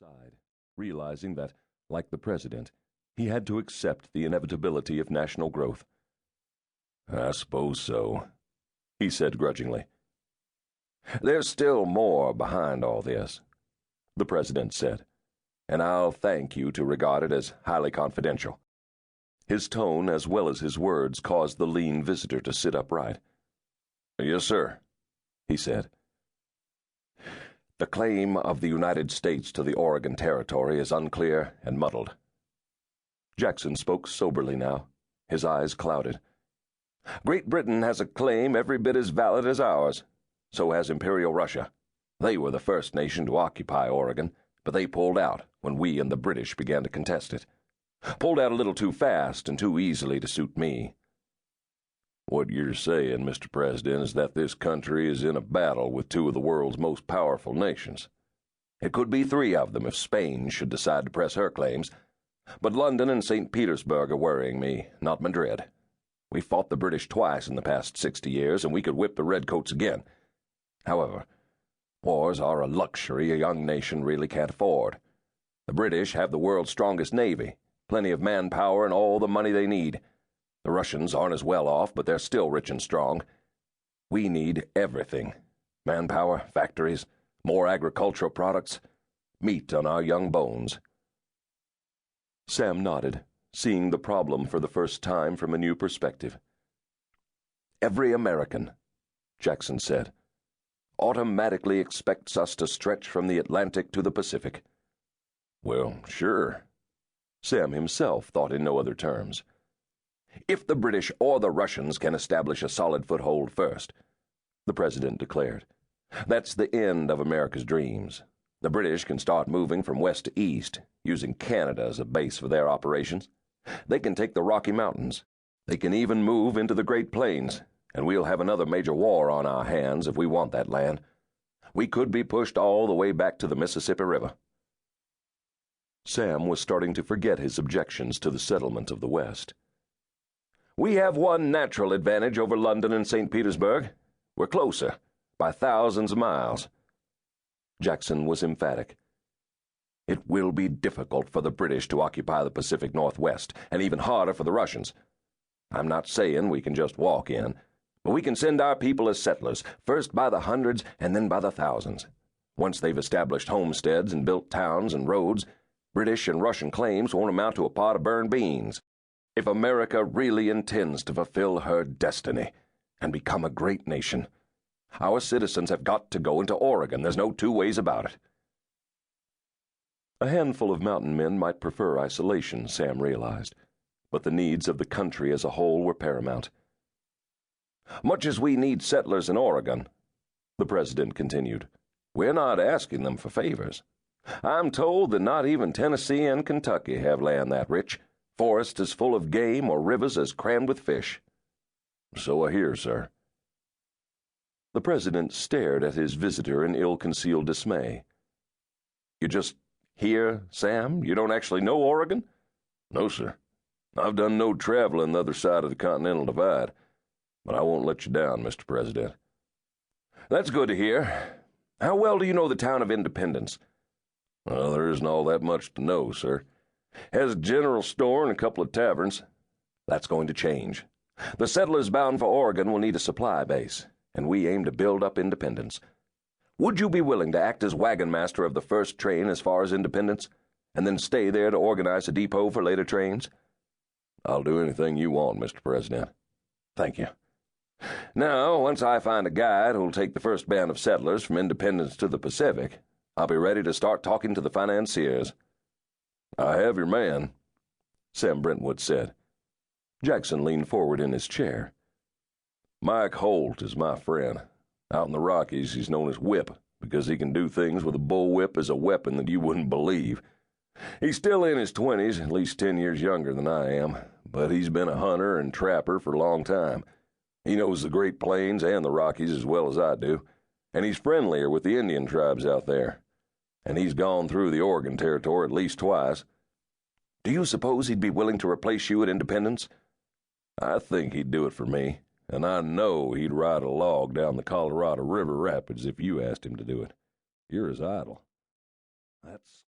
sighed, realizing that, like the president, he had to accept the inevitability of national growth. "I suppose so," he said grudgingly. "There's still more behind all this," the president said, "and I'll thank you to regard it as highly confidential." His tone, as well as his words, caused the lean visitor to sit upright. "Yes, sir," he said. "The claim of the United States to the Oregon Territory is unclear and muddled." Jackson spoke soberly now, his eyes clouded. "Great Britain has a claim every bit as valid as ours. So has Imperial Russia. They were the first nation to occupy Oregon, but they pulled out when we and the British began to contest it. Pulled out a little too fast and too easily to suit me." "What you're saying, Mr. President, is that this country is in a battle with two of the world's most powerful nations. It could be three of them if Spain should decide to press her claims. But London and St. Petersburg are worrying me, not Madrid. We fought the British twice in the past 60 years, and we could whip the Redcoats again. However, wars are a luxury a young nation really can't afford. The British have the world's strongest navy, plenty of manpower and all the money they need. The Russians aren't as well off, but they're still rich and strong. We need everything. Manpower, factories, more agricultural products, meat on our young bones." Sam nodded, seeing the problem for the first time from a new perspective. "Every American," Jackson said, "automatically expects us to stretch from the Atlantic to the Pacific." "Well, sure." Sam himself thought in no other terms. "If the British or the Russians can establish a solid foothold first," the president declared, "that's the end of America's dreams. The British can start moving from west to east, using Canada as a base for their operations. They can take the Rocky Mountains. They can even move into the Great Plains, and we'll have another major war on our hands if we want that land. We could be pushed all the way back to the Mississippi River." Sam was starting to forget his objections to the settlement of the West. "We have one natural advantage over London and St. Petersburg. We're closer, by thousands of miles." Jackson was emphatic. "It will be difficult for the British to occupy the Pacific Northwest, and even harder for the Russians. I'm not saying we can just walk in, but we can send our people as settlers, first by the hundreds and then by the thousands. Once they've established homesteads and built towns and roads, British and Russian claims won't amount to a pot of burned beans. If America really intends to fulfill her destiny and become a great nation, our citizens have got to go into Oregon. There's no two ways about it." A handful of mountain men might prefer isolation, Sam realized, but the needs of the country as a whole were paramount. "Much as we need settlers in Oregon," the president continued, "we're not asking them for favors. I'm told that not even Tennessee and Kentucky have land that rich, forests as full of game, or rivers as crammed with fish." "So I hear, sir." The president stared at his visitor in ill-concealed dismay. "You just hear, Sam? You don't actually know Oregon?" "No, sir. I've done no traveling the other side of the Continental Divide, but I won't let you down, Mr. President." "That's good to hear. How well do you know the town of Independence?" "Well, there isn't all that much to know, sir. Has a general store and a couple of taverns." "That's going to change. The settlers bound for Oregon will need a supply base, and we aim to build up Independence. Would you be willing to act as wagon master of the first train as far as Independence, and then stay there to organize a depot for later trains?" "I'll do anything you want, Mr. President." "Thank you. Now, once I find a guide who'll take the first band of settlers from Independence to the Pacific, I'll be ready to start talking to the financiers." "I have your man," Sam Brentwood said. Jackson leaned forward in his chair. "Mike Holt is my friend. Out in the Rockies, he's known as Whip, because he can do things with a bullwhip as a weapon that you wouldn't believe. He's still in his 20s, at least 10 years younger than I am, but he's been a hunter and trapper for a long time. He knows the Great Plains and the Rockies as well as I do, and he's friendlier with the Indian tribes out there. And he's gone through the Oregon Territory at least twice." "Do you suppose he'd be willing to replace you at Independence?" "I think he'd do it for me, and I know he'd ride a log down the Colorado River rapids if you asked him to do it. You're his idol." "That's